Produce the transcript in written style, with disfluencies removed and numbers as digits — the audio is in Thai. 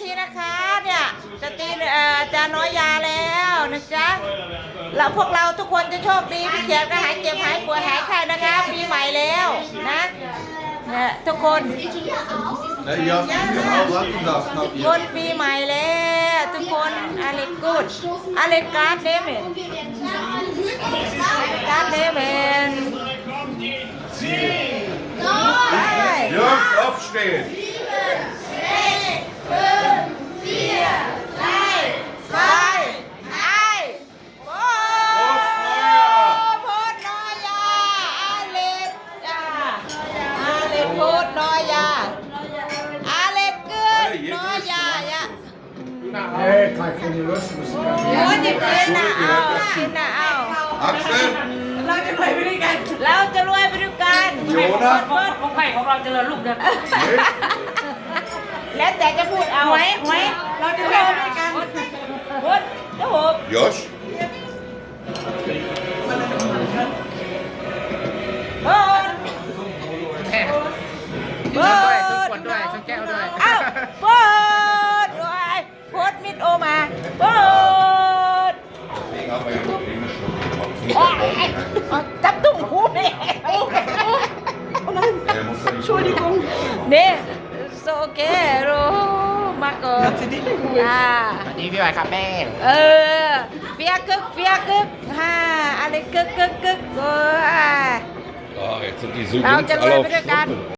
ทีนะคะเนี่ยจะตีจะน้อยยาแล้วนะจ๊ะแล้วพวกเราทุกคนจะโชคดีพี่เขียนก็หายเจ็บหายป่วยหายไข้นะคะปีใหม่แล้วนะเนี่ยทุกคน Nee, je had niet meer al wat dag, snap ค je? นปีใหม่แล้วทุกคนอะไรกูดอะไรการ์ดเดเมนการ์ดเดเมน Jungs, aufstehen! ไปไอ้โอ้โพดน้อยยาอาเล็กจ้าอาเล็กโพดน้อยยาอาเล็กเกิดน้อยยายะ Nee, ik ga geen rust moeten โอ้ยจะกินนะเอากินนะเอา Axel, เราจะรวยไปด้วยกัน Jona, พวกไผ่ของเราเจริญลูกเดิม nee, แล้วแต่จะพูดเอาไว้เราจะรวยไปด้วยกันพูดจะหู Jos, พูด แค่ พู ด้วย ด ทุกคนด้วยทุกแก้วด้วย เอ้าพูดด้วยพูดมิดโอมาพูด ik ga bij jou in de show. โอ้ยจับตุ้งหูนี่ Entschuldigung. นี่โซเกโรมาก่อนอ่า สวัสดีพี่ไผ่ครับแม่ เฟียกึกฮ่าอะไรกึกโอ้ย Oh, jetzt sind die so เรา Jungs จะรวย alle ไป auf ด้วยกัน Schnuppe.